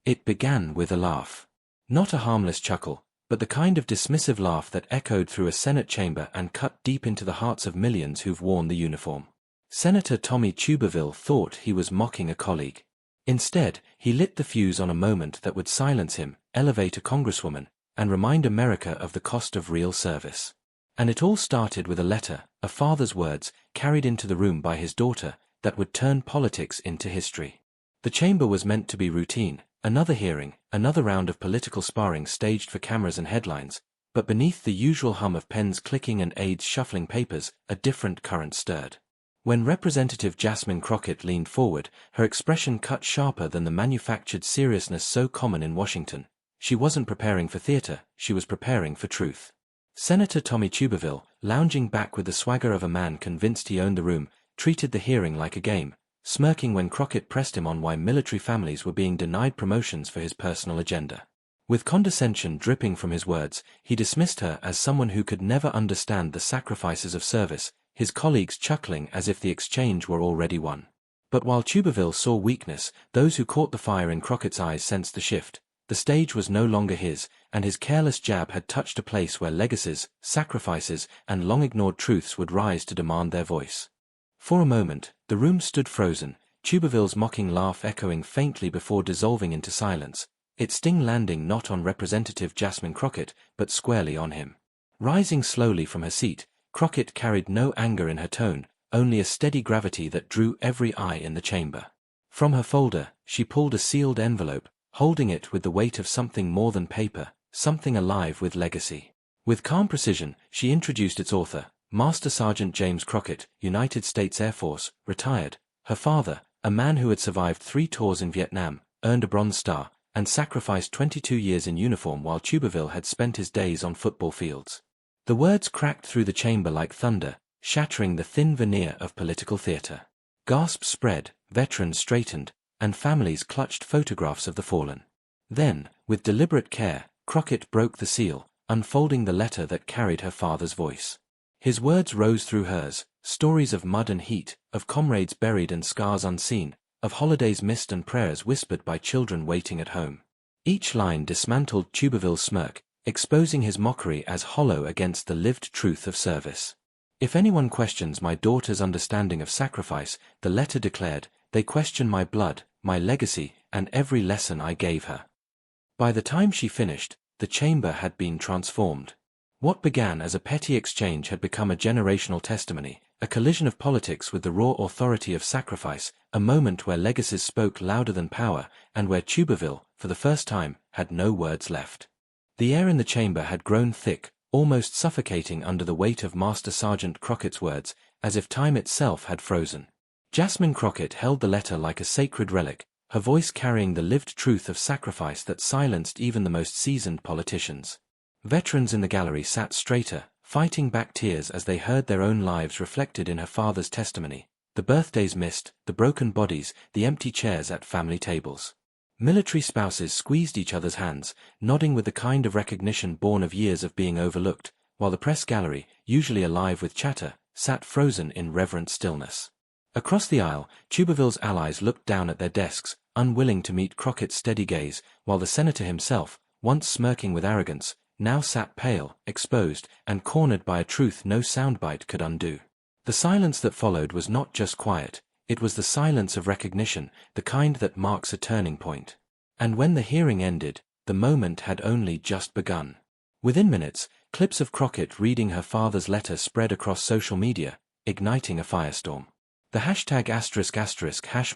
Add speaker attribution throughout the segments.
Speaker 1: It began with a laugh. Not a harmless chuckle, but the kind of dismissive laugh that echoed through a Senate chamber and cut deep into the hearts of millions who've worn the uniform. Senator Tommy Tuberville thought he was mocking a colleague. Instead, he lit the fuse on a moment that would silence him, elevate a congresswoman, and remind America of the cost of real service. And it all started with a letter, a father's words, carried into the room by his daughter, that would turn politics into history. The chamber was meant to be routine, another hearing, another round of political sparring staged for cameras and headlines, but beneath the usual hum of pens clicking and aides shuffling papers, a different current stirred. When Representative Jasmine Crockett leaned forward, her expression cut sharper than the manufactured seriousness so common in Washington. She wasn't preparing for theater, she was preparing for truth. Senator Tommy Tuberville, lounging back with the swagger of a man convinced he owned the room, treated the hearing like a game, smirking when Crockett pressed him on why military families were being denied promotions for his personal agenda. With condescension dripping from his words, he dismissed her as someone who could never understand the sacrifices of service, his colleagues chuckling as if the exchange were already won. But while Tuberville saw weakness, those who caught the fire in Crockett's eyes sensed the shift. The stage was no longer his, and his careless jab had touched a place where legacies, sacrifices, and long-ignored truths would rise to demand their voice. For a moment, the room stood frozen, Tuberville's mocking laugh echoing faintly before dissolving into silence, its sting landing not on Representative Jasmine Crockett, but squarely on him. Rising slowly from her seat, Crockett carried no anger in her tone, only a steady gravity that drew every eye in the chamber. From her folder, she pulled a sealed envelope, holding it with the weight of something more than paper, something alive with legacy. With calm precision, she introduced its author, Master Sergeant James Crockett, United States Air Force, retired. Her father, a man who had survived 3 tours in Vietnam, earned a Bronze Star, and sacrificed 22 years in uniform while Tuberville had spent his days on football fields. The words cracked through the chamber like thunder, shattering the thin veneer of political theater. Gasps spread, veterans straightened, and families clutched photographs of the fallen. Then, with deliberate care, Crockett broke the seal, unfolding the letter that carried her father's voice. His words rose through hers, stories of mud and heat, of comrades buried and scars unseen, of holidays missed and prayers whispered by children waiting at home. Each line dismantled Tuberville's smirk, exposing his mockery as hollow against the lived truth of service. If anyone questions my daughter's understanding of sacrifice, the letter declared, they question my blood, my legacy, and every lesson I gave her. By the time she finished, the chamber had been transformed. What began as a petty exchange had become a generational testimony, a collision of politics with the raw authority of sacrifice, a moment where legacies spoke louder than power, and where Tuberville, for the first time, had no words left. The air in the chamber had grown thick, almost suffocating under the weight of Master Sergeant Crockett's words, as if time itself had frozen. Jasmine Crockett held the letter like a sacred relic, her voice carrying the lived truth of sacrifice that silenced even the most seasoned politicians. Veterans in the gallery sat straighter, fighting back tears as they heard their own lives reflected in her father's testimony, the birthdays missed, the broken bodies, the empty chairs at family tables. Military spouses squeezed each other's hands, nodding with the kind of recognition born of years of being overlooked, while the press gallery, usually alive with chatter, sat frozen in reverent stillness. Across the aisle, Tuberville's allies looked down at their desks, unwilling to meet Crockett's steady gaze, while the senator himself, once smirking with arrogance, now sat pale, exposed, and cornered by a truth no soundbite could undo. The silence that followed was not just quiet. It was the silence of recognition, the kind that marks a turning point. And when the hearing ended, the moment had only just begun. Within minutes, clips of Crockett reading her father's letter spread across social media, igniting a firestorm. The hashtag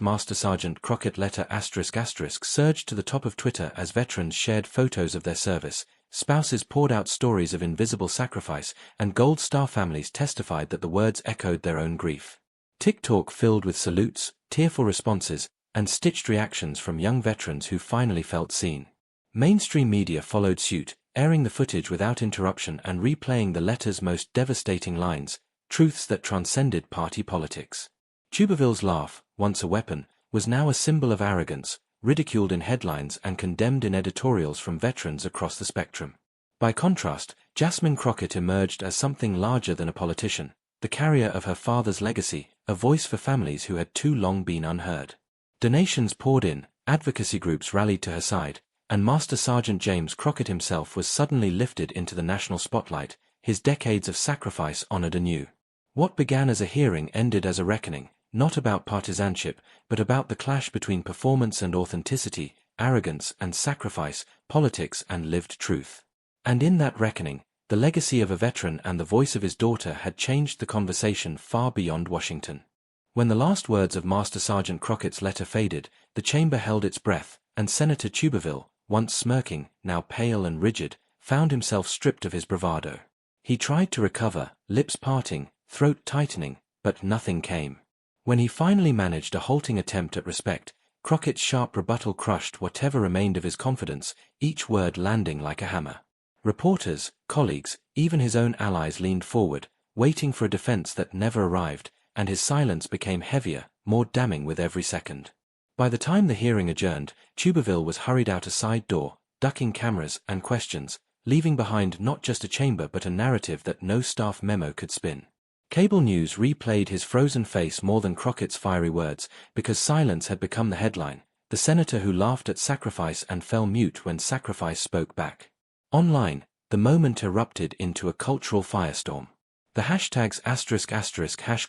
Speaker 1: **# Master Sergeant Crockett letter *** surged to the top of Twitter as veterans shared photos of their service, spouses poured out stories of invisible sacrifice, and Gold Star families testified that the words echoed their own grief. TikTok filled with salutes, tearful responses, and stitched reactions from young veterans who finally felt seen. Mainstream media followed suit, airing the footage without interruption and replaying the letter's most devastating lines, truths that transcended party politics. Tuberville's laugh, once a weapon, was now a symbol of arrogance, ridiculed in headlines and condemned in editorials from veterans across the spectrum. By contrast, Jasmine Crockett emerged as something larger than a politician, the carrier of her father's legacy, a voice for families who had too long been unheard. Donations poured in, advocacy groups rallied to her side, and Master Sergeant James Crockett himself was suddenly lifted into the national spotlight, his decades of sacrifice honored anew. What began as a hearing ended as a reckoning, not about partisanship, but about the clash between performance and authenticity, arrogance and sacrifice, politics and lived truth. And in that reckoning, the legacy of a veteran and the voice of his daughter had changed the conversation far beyond Washington. When the last words of Master Sergeant Crockett's letter faded, the chamber held its breath, and Senator Tuberville, once smirking, now pale and rigid, found himself stripped of his bravado. He tried to recover, lips parting, throat tightening, but nothing came. When he finally managed a halting attempt at respect, Crockett's sharp rebuttal crushed whatever remained of his confidence, each word landing like a hammer. Reporters, colleagues, even his own allies leaned forward, waiting for a defense that never arrived, and his silence became heavier, more damning with every second. By the time the hearing adjourned, Tuberville was hurried out a side door, ducking cameras and questions, leaving behind not just a chamber but a narrative that no staff memo could spin. Cable news replayed his frozen face more than Crockett's fiery words, because silence had become the headline, the senator who laughed at sacrifice and fell mute when sacrifice spoke back. Online, the moment erupted into a cultural firestorm. The hashtags **#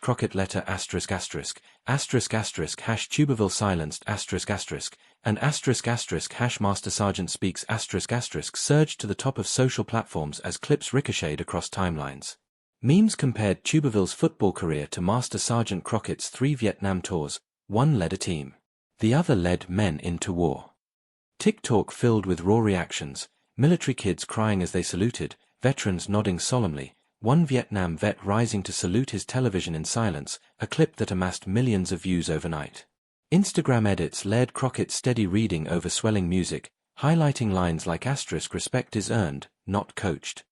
Speaker 1: Crockett letter **# Tuberville silenced **# and **# Master Sergeant speaks **# surged to the top of social platforms as clips ricocheted across timelines. Memes compared Tuberville's football career to Master Sergeant Crockett's 3 Vietnam tours. One led a team. The other led men into war. TikTok filled with raw reactions, military kids crying as they saluted, veterans nodding solemnly, one Vietnam vet rising to salute his television in silence, a clip that amassed millions of views overnight. Instagram edits led Crockett's steady reading over swelling music, highlighting lines like *respect is earned, not coached.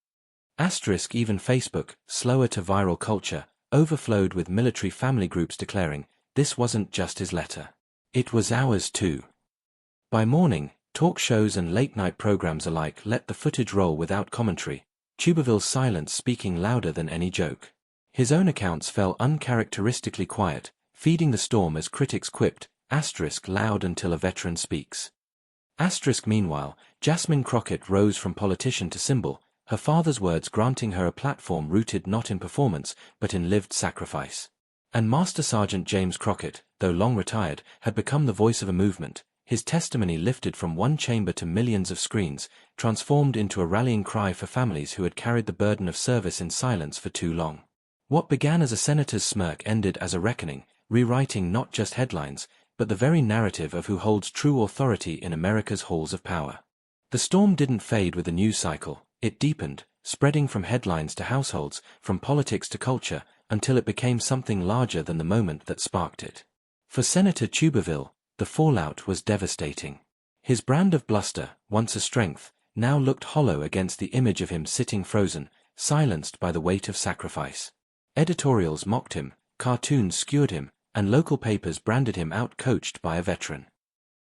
Speaker 1: Even Facebook, slower to viral culture, overflowed with military family groups declaring, this wasn't just his letter. It was ours too. By morning, talk shows and late-night programs alike let the footage roll without commentary, Tuberville's silence speaking louder than any joke. His own accounts fell uncharacteristically quiet, feeding the storm as critics quipped, loud until a veteran speaks. Meanwhile, Jasmine Crockett rose from politician to symbol, her father's words granting her a platform rooted not in performance, but in lived sacrifice. And Master Sergeant James Crockett, though long retired, had become the voice of a movement, his testimony lifted from one chamber to millions of screens, transformed into a rallying cry for families who had carried the burden of service in silence for too long. What began as a senator's smirk ended as a reckoning, rewriting not just headlines, but the very narrative of who holds true authority in America's halls of power. The storm didn't fade with the news cycle, it deepened, spreading from headlines to households, from politics to culture, until it became something larger than the moment that sparked it. For Senator Tuberville, the fallout was devastating. His brand of bluster, once a strength, now looked hollow against the image of him sitting frozen, silenced by the weight of sacrifice. Editorials mocked him, cartoons skewered him, and local papers branded him out-coached by a veteran.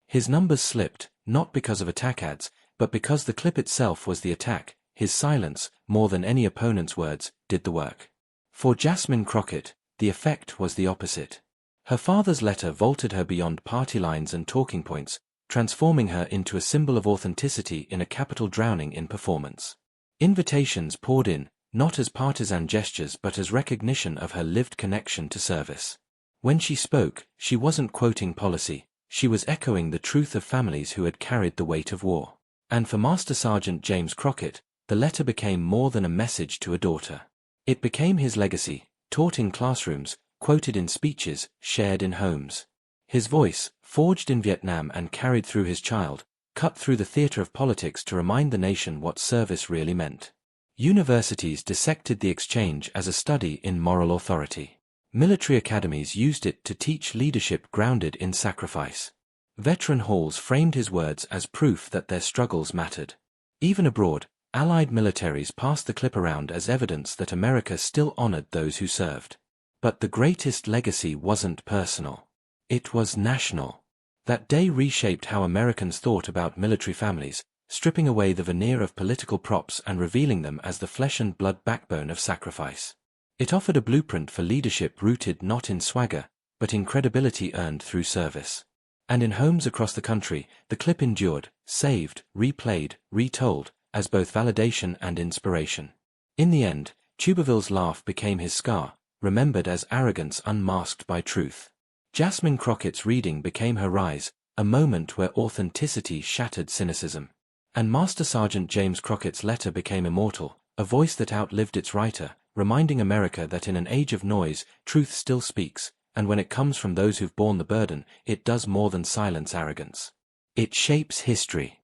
Speaker 1: His numbers slipped, not because of attack ads, but because the clip itself was the attack. His silence, more than any opponent's words, did the work. For Jasmine Crockett, the effect was the opposite. Her father's letter vaulted her beyond party lines and talking points, transforming her into a symbol of authenticity in a capital drowning in performance. Invitations poured in, not as partisan gestures but as recognition of her lived connection to service. When she spoke, she wasn't quoting policy, she was echoing the truth of families who had carried the weight of war. And for Master Sergeant James Crockett, the letter became more than a message to a daughter. It became his legacy, taught in classrooms, quoted in speeches, shared in homes. His voice, forged in Vietnam and carried through his child, cut through the theater of politics to remind the nation what service really meant. Universities dissected the exchange as a study in moral authority. Military academies used it to teach leadership grounded in sacrifice. Veteran halls framed his words as proof that their struggles mattered. Even abroad, Allied militaries passed the clip around as evidence that America still honored those who served. But the greatest legacy wasn't personal. It was national. That day reshaped how Americans thought about military families, stripping away the veneer of political props and revealing them as the flesh and blood backbone of sacrifice. It offered a blueprint for leadership rooted not in swagger, but in credibility earned through service. And in homes across the country, the clip endured, saved, replayed, retold, as both validation and inspiration. In the end, Tuberville's laugh became his scar, remembered as arrogance unmasked by truth. Jasmine Crockett's reading became her rise, a moment where authenticity shattered cynicism. And Master Sergeant James Crockett's letter became immortal, a voice that outlived its writer, reminding America that in an age of noise, truth still speaks, and when it comes from those who've borne the burden, it does more than silence arrogance. It shapes history.